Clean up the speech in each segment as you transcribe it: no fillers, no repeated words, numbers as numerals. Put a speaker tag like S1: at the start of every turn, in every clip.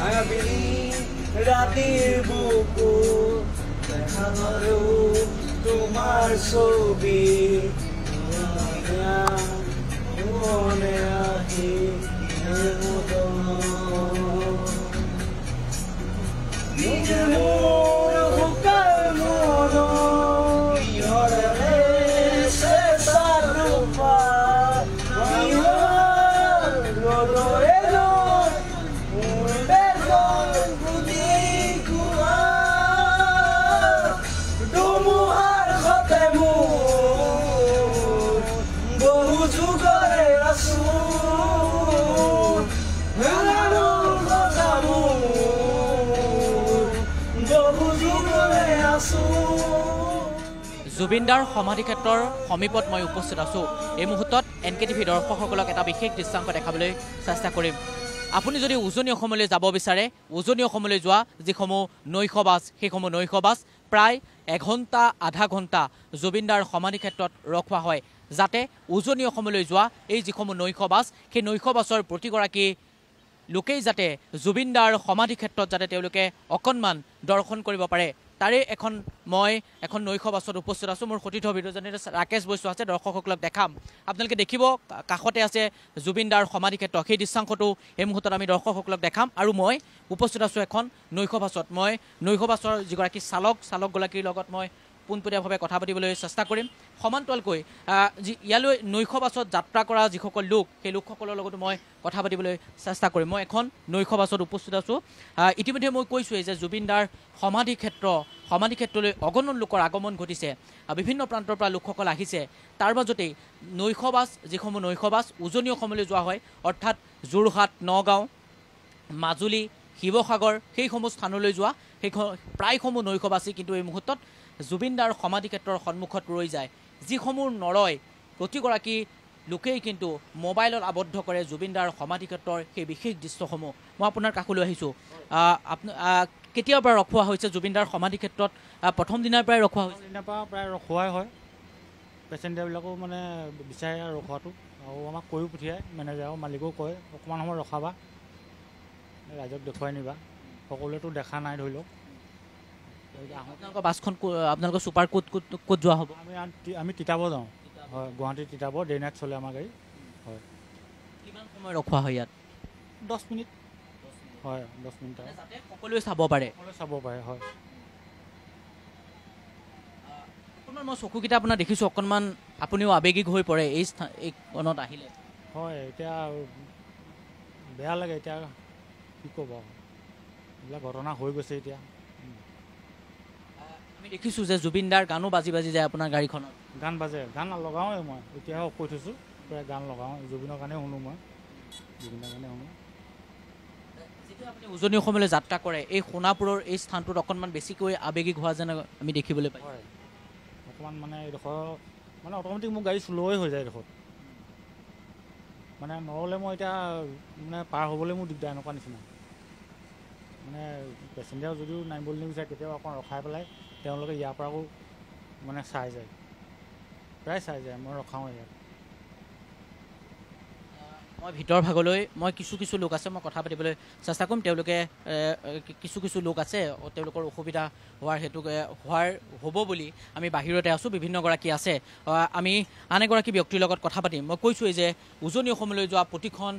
S1: আবেলি রাতের বুকুর দেখা ধরেও তোমার ছবি মনে আহি নিজের মোর হুকার মোর ইহরে সে সারুপা ইহর রোদরে রোদ উড়বে গুদি কুয়া ডুমুহার খতে মোর বহু যুগরে আসুন হেলানোর কথা মোর বহু যুগরে আসুন।
S2: জুবিনদাৰ সমাধি ক্ষেত্ৰৰ সমীপত মই উপস্থিত আছোঁ। এই মুহূৰ্তত NKTV দৰ্শকসকলক এটা বিশেষ দৃশ্যাংশ দেখাবলৈ চেষ্টা কৰিম। আপুনি যদি উজনি অসমলৈ যাব বিচাৰে, উজনি অসমলৈ যোৱা যিসমূহ নৈশ বাছ, সেইসমূহ নৈশ বাছ প্ৰায় এঘণ্টা আধা ঘণ্টা জুবিনদাৰ সমাধি ক্ষেত্ৰত ৰখোৱা হয়, যাতে উজনি অসমলৈ যোৱা এই যিসমূহ নৈশ বাছ, সেই নৈশ বাছৰ প্ৰতিগৰাকী লোকেই যাতে জুবিনদাৰ সমাধি ক্ষেত্ৰত যাতে তেওঁলোকে অকণমান দৰ্শন কৰিব পাৰে, তাৰে মই এখন নৈশ বাছত উপস্থিত আছোঁ। মোৰ সতীৰ্থ ভিডিঅ' জাৰ্নেলিষ্ট ৰাকেশ বৈশ্য আছে, দৰ্শকসকলক দেখাম। আপোনালোকে দেখিব কাষতে আছে জুবিনদাৰ সমাধি ক্ষেত্ৰ। সেই দৃশ্যাংশটো এই মুহূৰ্তত আমি দৰ্শকসকলক দেখাম। আৰু মই উপস্থিত আছোঁ এখন নৈশ বাছত। মই নৈশ বাছৰ যিগৰাকী চালকগৰাকীৰ লগত মই পোনপটীয়াভাৱে কথা পাতিবলৈ চেষ্টা কৰিম। সমান্তৰালকৈ ইয়ালৈ নৈশ বাছত যাত্ৰা কৰা যিসকল লোক, সেই লোকসকলৰ লগতো মই কথা পাতিবলৈ চেষ্টা কৰিম। মই এখন নৈশ বাছত উপস্থিত আছোঁ। ইতিমধ্যে মই কৈছোঁৱেই যে জুবিনদাৰ সমাধি ক্ষেত্ৰলৈ অগণন লোকৰ আগমন ঘটিছে, বিভিন্ন প্ৰান্তৰ পৰা লোকসকল আহিছে। তাৰ মাজতেই নৈশ বাছ, যিসমূহ নৈশ বাছ উজনি অসমলৈ যোৱা হয়, অৰ্থাৎ যোৰহাট, নগাঁও, মাজুলী, শিৱসাগৰ, সেইসমূহ স্থানলৈ যোৱা প্ৰায়সমূহ নৈশ বাছেই কিন্তু এই মুহূৰ্তত জুবিনদাৰ সমাধি ক্ষেত্ৰৰ সন্মুখত ৰৈ যায়। যিসমূহ নৰয়, প্ৰতিগৰাকী লোকেই কিন্তু মোবাইলত আবদ্ধ কৰে জুবিনদাৰ সমাধি ক্ষেত্ৰৰ সেই বিশেষ দৃশ্যসমূহ। মই আপোনাৰ কাষলৈ আহিছোঁ। কেতিয়াৰ পৰা ৰখোৱা হৈছে জুবিনদাৰ সমাধি ক্ষেত্ৰত? প্ৰথম দিনাৰ পৰাই ৰখোৱা হৈছে?
S3: দিনাৰ পৰা প্ৰায় ৰখোৱাই হয়। পেচেঞ্জাৰবিলাকেও মানে বিচাৰে ৰখোৱাটো, আৰু আমাক কৈও পঠিয়ায়, মেনেজাৰেও মালিকেও কয় অকণমান সময় ৰখাবা, ৰাইজক দেখুৱাই নিবা। সকলোৱেতো দেখা নাই ধৰি লওক।
S2: আপোনালোকৰ বাছখন, আপোনালোকৰ ছুপাৰ ক'ত যোৱা হ'ব?
S3: আমি তিতাবৰ যাওঁ। হয়, গুৱাহাটী তিতাবৰ ডে নাইট চলে আমাৰ গাড়ী। হয়।
S2: কিমান সময় ৰখোৱা হয় ইয়াত?
S3: 10 মিনিট। হয়, 10 মিনিট
S2: যাতে সকলোৱে চাব পাৰে।
S3: হয়।
S2: অকণমান মই চকুকেইটা আপোনাৰ দেখিছোঁ, অকণমান আপুনিও আৱেগিক হৈ পৰে এইকণত আহিলে।
S3: হয়, এতিয়া বেয়া লাগে। এতিয়া কি ক'ব, এইবিলাক ঘটনা হৈ গৈছে। এতিয়া
S2: আমি দেখিছোঁ যে জুবিনদাৰ গানো বাজি যায় আপোনাৰ গাড়ীখনত।
S3: গান বাজে, গান লগাওঁৱেই মই। এতিয়াহে কৈ থৈছোঁ, প্ৰায় গান লগাওঁ। জুবিনৰ কাৰণে শুনো মই, জুবিনৰ কাৰণে শুনো।
S2: যেতিয়া আপুনি উজনি অসমলৈ যাত্ৰা কৰে, এই সোণাপুৰৰ এই স্থানটোত অকণমান বেছিকৈ আৱেগিক হোৱা যেন আমি দেখিবলৈ পাওঁ।
S3: হয়, অকণমান মানে এইডোখৰ মানে অট'মেটিক মোৰ গাড়ী শ্ল'ই হৈ যায় এইডোখৰত। মানে নৰলে মই এতিয়া মানে পাৰ হ'বলৈ মোৰ দিগদাৰ, এনেকুৱা নিচিনা। মানে পেচেঞ্জাৰ যদিও নামিবলৈ নিবিচাৰে, কেতিয়াবা অকণ ৰখাই পেলাই তেওঁলোকে ইয়াৰ পৰা আকৌ মানে চাই যায়, প্ৰায় চাই যায়। মই ৰখাওঁ ইয়াত।
S2: মই ভিতৰ ভাগলৈ কিছু লোক আছে, মই কথা পাতিবলৈ চেষ্টা কৰিম। তেওঁলোকে কিছু লোক আছে, তেওঁলোকৰ অসুবিধা হ'ব বুলি আমি বাহিৰতে আছোঁ। বিভিন্নগৰাকী আছে। আমি আন এগৰাকী ব্যক্তিৰ লগত কথা পাতিম। মই কৈছোঁৱেই যে উজনি অসমলৈ যোৱা প্ৰতিখন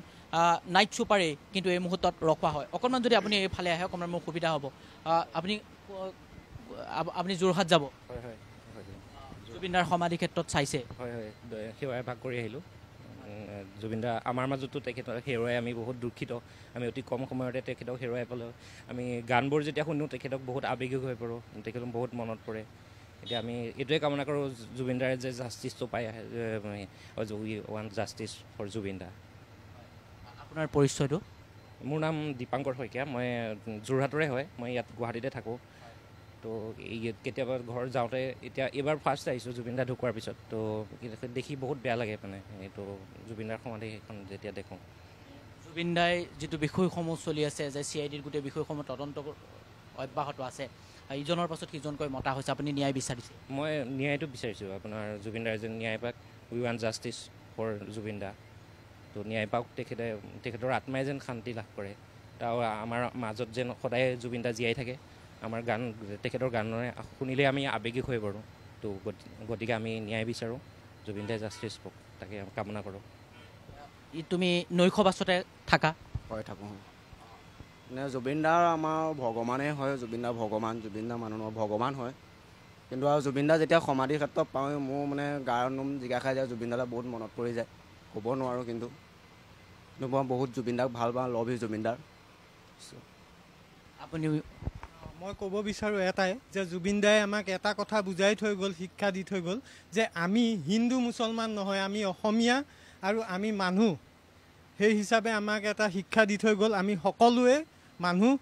S2: নাইট ছুপাৰেই কিন্তু এই মুহূৰ্তত ৰখোৱা হয়। অকণমান যদি আপুনি এইফালে আহে, অকণমান মোৰ সুবিধা হ'ব। আপুনি যোৰহাট যাব?
S4: হয়।
S2: জুবিনদাৰ সমাধি ক্ষেত্ৰত চাইছে?
S4: হয়, সেৱাই ভাগ কৰি আহিলোঁ। জুবিনদা আমাৰ মাজতো তেখেতক হেৰুৱাই আমি বহুত দুখিত। আমি অতি কম সময়তে তেখেতক হেৰুৱাই পালোঁ। আমি গানবোৰ যেতিয়া শুনো তেখেতক বহুত আৱেগিক হৈ পৰোঁ, তেখেতক বহুত মনত পৰে। এতিয়া আমি এইটোৱে কামনা কৰোঁ জুবিনদাৰে যে জাষ্টিছটো পাই আহে, উই ৱান্ট জাষ্টিছ ফৰ জুবিনদা।
S2: আপোনাৰ পৰিচয়টো?
S4: মোৰ নাম দীপাংকৰ শইকীয়া। মই যোৰহাটৰে হয়, মই ইয়াত গুৱাহাটীতে থাকোঁ। তো কেতিয়াবা ঘৰ যাওঁতে, এতিয়া এইবাৰ ফাৰ্ষ্ট আহিছোঁ জুবিনদা ঢুকোৱাৰ পিছত, তো দেখি বহুত বেয়া লাগে। মানে এইটো জুবিনদাৰ সমাধি সেইখন যেতিয়া দেখোঁ,
S2: জুবিনদাই যিটো বিষয়সমূহ চলি আছে, যে CIDৰ গোটেই বিষয়সমূহ তদন্ত অব্যাহত আছে, ইজনৰ পাছত সিজনকৈ মতা হৈছে, আপুনি ন্যায় বিচাৰিছে?
S4: মই ন্যায়টো বিচাৰিছোঁ। আপোনাৰ জুবিনদাৰ যেন ন্যায় পাওক, উই ৱান্ট জাষ্টিছ ফৰ জুবিনদা। তো ন্যায় পাওক, তেখেতৰ আত্মাই যেন শান্তি লাভ কৰে, তাৰ আমাৰ মাজত যেন সদায় জুবিন দা জীয়াই থাকে আমাৰ গান তেখেতৰ গানেৰে শুনিলে আমি আৱেগিক হৈ পৰোঁ তো গতিকে আমি ন্যায় বিচাৰোঁ জুবিন দাই জাষ্টিছ পাওক তাকে কামনা কৰোঁ
S2: তুমি নৈশ-বাছতে থাকা
S5: হয় থাকোঁ মানে জুবিন দাৰ আমাৰ ভগৱানেই হয় জুবিন দা ভগৱান জুবিন দা মানুহৰ ভগৱান হয় কিন্তু আৰু জুবিন দা যেতিয়া সমাধি ক্ষেত্ৰত পাওঁ মোৰ মানে গাৰ নোম জিগা খাই যায় জুবিন দালৈ বহুত মনত পৰি যায় ক'ব নোৱাৰোঁ কিন্তু মই বহুত জুবিন দাক ভাল পাওঁ লভ ইউ জুবিন দাৰ
S2: আপুনি
S6: মই ক'ব বিচাৰোঁ এটাই যে জুবিন দাই আমাক এটা কথা বুজাই থৈ গ'ল শিক্ষা দি থৈ গ'ল যে আমি হিন্দু মুছলমান নহয় আমি অসমীয়া আৰু আমি মানুহ সেই হিচাপে আমাক এটা শিক্ষা দি থৈ গ'ল আমি সকলোৱে মানুহ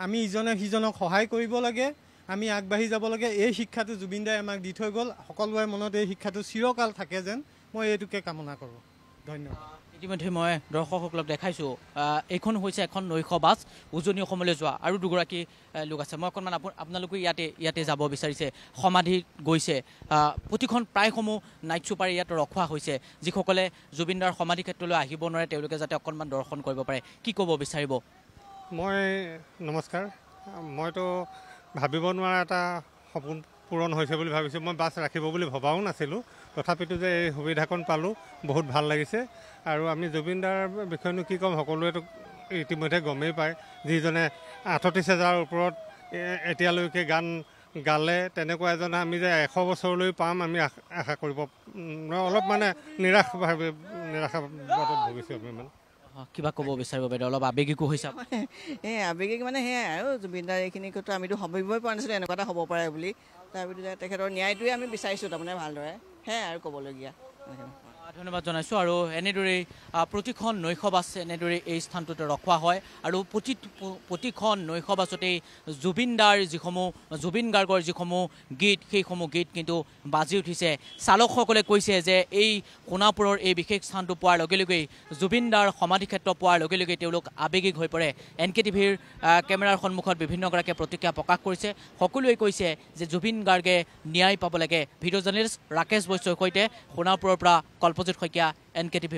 S6: আমি ইজনে সিজনক সহায় কৰিব লাগে আমি আগবাঢ়ি যাব লাগে এই শিক্ষাটো জুবিন দাই আমাক দি থৈ গ'ল সকলোৰে মনত এই শিক্ষাটো চিৰকাল থাকে যেন মই এইটোকে কামনা কৰোঁ ধন্যবাদ
S2: ইতিমধ্যে মই দৰ্শকসকলক দেখাইছোঁ এইখন হৈছে এখন নৈশ বাছ উজনি অসমলৈ যোৱা আৰু দুগৰাকী লোক আছে মই অকণমান আপোনালোকে ইয়াতে যাব বিচাৰিছে সমাধিত গৈছে প্ৰতিখন প্ৰায়সমূহ নাইট ছুপাৰ ইয়াত ৰখোৱা হৈছে যিসকলে জুবিন দাৰ সমাধি ক্ষেত্ৰলৈ আহিব নোৱাৰে তেওঁলোকে যাতে অকণমান দৰ্শন কৰিব পাৰে কি ক'ব বিচাৰিব
S7: মই নমস্কাৰ মইতো ভাবিব নোৱাৰা এটা সপোন পূৰণ হৈছে বুলি ভাবিছোঁ মই বাছ ৰাখিব বুলি ভবাও নাছিলোঁ তথাপিতো যে এই সুবিধাকণ পালোঁ বহুত ভাল লাগিছে আৰু আমি জুবিন দাৰ বিষয়েনো কি ক'ম সকলোৱেতো ইতিমধ্যে গমেই পায় যিজনে ৩৮,০০০ ওপৰত এতিয়ালৈকে গান গালে তেনেকুৱা এজন আমি যে 100 বছৰলৈ পাম আমি আশা কৰিব অলপ মানে নিৰাশাবাদত ভুগিছোঁ আমি মানে
S2: কিবা ক'ব বিচাৰিব বাইদেউ অলপ আৱেগিকো হৈছে
S8: এই আৱেগিক মানে সেয়াই আৰু জুবিন দাৰ এইখিনি কথা আমিতো ভাবিবই পৰা নাছিলোঁ এনেকুৱা এটা হ'ব পাৰে বুলি তাৰপিছত তেখেতৰ ন্যায়টোৱে আমি বিচাৰিছোঁ তাৰমানে ভালদৰে সেয়াই আৰু ক'বলগীয়া
S2: ধন্যবাদ জনাইছোঁ আৰু এনেদৰেই প্ৰতিখন নৈশ বাছ এনেদৰে এই স্থানটোতে ৰখোৱা হয় আৰু প্ৰতিখন নৈশ বাছতেই জুবিন গাৰ্গৰ যিসমূহ গীত সেইসমূহ গীত কিন্তু বাজি উঠিছে চালকসকলে কৈছে যে এই সোণাপুৰৰ এই বিশেষ স্থানটো পোৱাৰ লগে লগেই জুবিন দাৰ সমাধি ক্ষেত্ৰ পোৱাৰ লগে লগেই তেওঁলোক আৱেগিক হৈ পৰে NKTVৰ কেমেৰাৰ সন্মুখত বিভিন্নগৰাকীয়ে প্ৰতিক্ৰিয়া প্ৰকাশ কৰিছে সকলোৱে কৈছে যে জুবিন গাৰ্গে ন্যায় পাব লাগে ভিডিঅ' জাৰ্নেলিষ্ট ৰাকেশ বৈশ্যৰ সৈতে সোণাপুৰৰ পৰা কল্পজিৎ শইকীয়া NKTV+